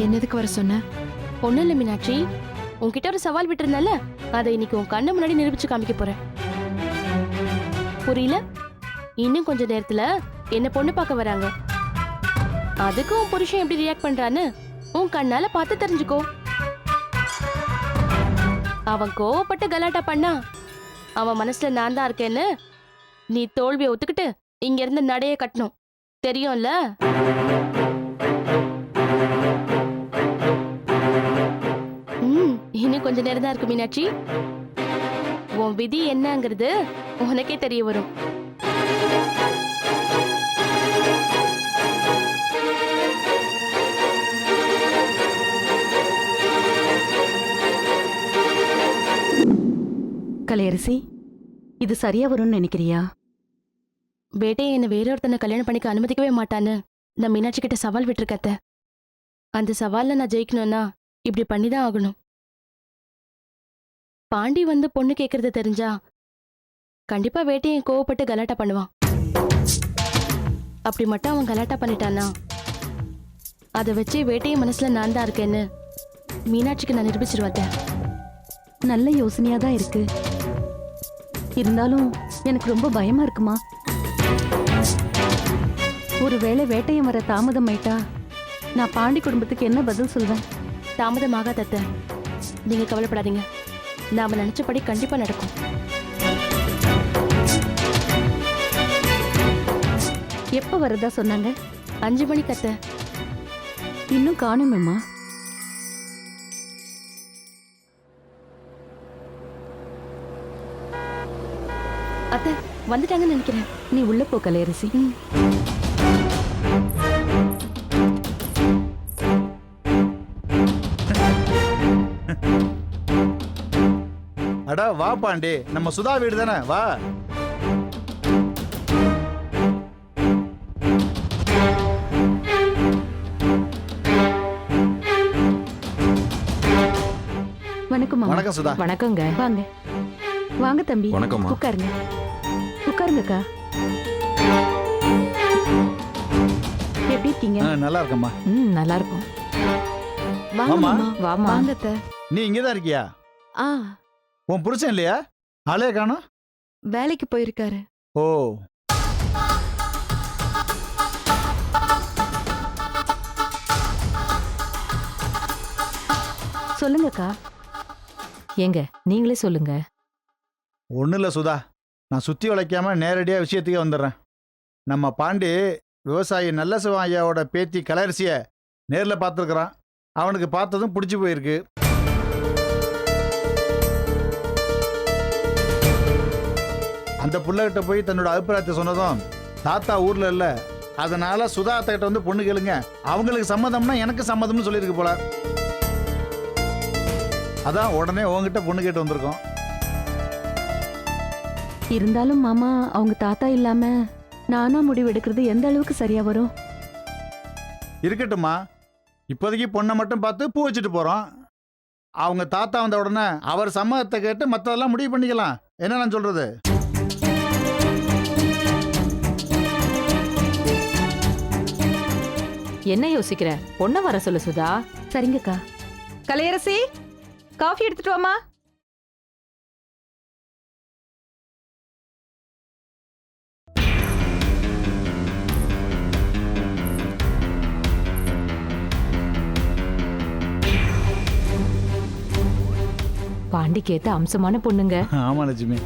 என்னதுக்கு வர சொன்ன? ஒண்ணும் இல்ல மீனாட்சி, உன்கிட்ட ஒரு சவால் விட்டுருந்தல, அதை இன்னைக்கு உன் கண்ணு முன்னாடி நிரூபிச்சு காமிக்க போறேன். புரியல? இன்னும் கொஞ்ச நேரத்துல என்ன பொண்ணு பார்க்க வராங்க. அதுக்கு உன் புருஷன் எப்படி ரியாக்ட் பண்றான்னு உன் கண்ணால பார்த்து தெரிஞ்சுக்கோ. அவன் கோவப்பட்டு கலாட்டா பண்ணா அவன் மனசுல நான் தான் இருக்கேன்னு நீ தோல்வியை ஒத்துக்கிட்டு இங்க இருந்து நடைய கட்டணும். தெரியும்ல? இன்னும் கொஞ்ச நேரம் தான் இருக்கு மீனாட்சி. உன் விதி என்னங்கிறது உனக்கே தெரிய வரும். கலையரசி, இது சரியா வரும்னு நினைக்கிறியா? வேட்டையை என்ன வேறொருத்தனை கல்யாணம் பண்ணிக்க அனுமதிக்கவே மாட்டான்னு நான் மீனாட்சி கிட்ட சவால் விட்டுருக்கத்த. அந்த சவால்ல நான் ஜெயிக்கணும்னா இப்படி பண்ணிதான் ஆகணும். பாண்டி வந்து பொண்ணு கேட்கறது தெரிஞ்சா கண்டிப்பா வேட்டையை கோவப்பட்டு கலாட்டா பண்ணுவான். அப்படி மட்டும் அவன் கலாட்டா பண்ணிட்டானா அதை வச்சு வேட்டையை மனசுல நான் தான் இருக்கேன்னு மீனாட்சிக்கு நான் நிரூபிச்சிருவேன். நல்ல யோசனையா தான் இருக்கு. இருந்தாலும் எனக்கு ரொம்ப பயமா இருக்குமா. ஒருவேளை வேட்டையம் வர தாமதம் ஆயிட்டா நான் பாண்டி குடும்பத்துக்கு என்ன பதில் சொல்வேன்? தாமதமாக தத்த, நீங்க கவலைப்படாதீங்க. நாம நினைச்சபடி கண்டிப்பா நடக்கும். எப்ப வரதா சொன்னாங்க? 5 மணி கத்த. இன்னும் காணுமேம்மா. அத்தை வந்துட்டாங்கன்னு நினைக்கிறேன். நீ உள்ள போ கலையரசி. அடா வா பாண்டி, நம்ம சுதா வீடு தானே, வா. வணக்கம். வணக்கம் சுதா. வணக்கங்க. வாங்க வாங்க தம்பி. வணக்கம்மா. உட்காருங்க உட்காருங்கக்கா. எப்படி இருக்கீங்க? நல்லா இருக்கம்மா. நல்லா இருக்கும். வாங்க ஆமா. மாமா. வாமா. வாங்க அத்தை. நீ இங்கதான் இருக்கியா? ஆ, உன் புருஷன் இல்லையா? ஆளே காணோம். வேலைக்கு போயிருக்காரு. ஓ, சொல்லுங்கக்கா. ஏங்க நீங்களே சொல்லுங்க. ஒன்றும் இல்லை சுதா, நான் சுற்றி உழைக்காம நேரடியாக விஷயத்துக்கே வந்துடுறேன். நம்ம பாண்டி விவசாயி நல்ல சிவன் ஐயாவோட பேத்தி கலையரசியை நேரில் பார்த்துருக்குறான். அவனுக்கு பார்த்ததும் பிடிச்சி போயிருக்கு. அந்த பிள்ளைகிட்ட போய் தன்னோட அபிப்பிராயத்தை சொன்னதும் தாத்தா ஊரில் இல்லை, அதனால சுதா அத்தைகிட்ட வந்து பொண்ணு கேளுங்க, அவங்களுக்கு சம்மதம்னா எனக்கு சம்மதம்னு சொல்லியிருக்கு போல. அதான் உடனே உங்ககிட்ட பொண்ணு கேட்டு வந்திருக்கோம். இருந்தாலும் மாமா, அவங்க தாத்தா இல்லாம நானா முடிவு எடுக்கிறது எந்த அளவுக்கு சரியா வரும்? இருக்கட்டும்மா, இப்போதைக்கு பொண்ணை மட்டும் பார்த்து பூ வச்சுட்டு போகிறோம். அவங்க தாத்தா வந்த உடனே அவர் சம்மதத்தை கேட்டு மற்றதெல்லாம் முடிவு பண்ணிக்கலாம். என்ன நான் சொல்றது? என்ன யோசிக்கிற? பொண்ணை வர சொல்லு சுதா. சரிங்கக்கா. கலையரசி, காஃபி எடுத்துட்டு வாமா. பாண்டிக்கு ஏத்த அம்சமான பொண்ணுங்க. ஆமா லட்சுமி.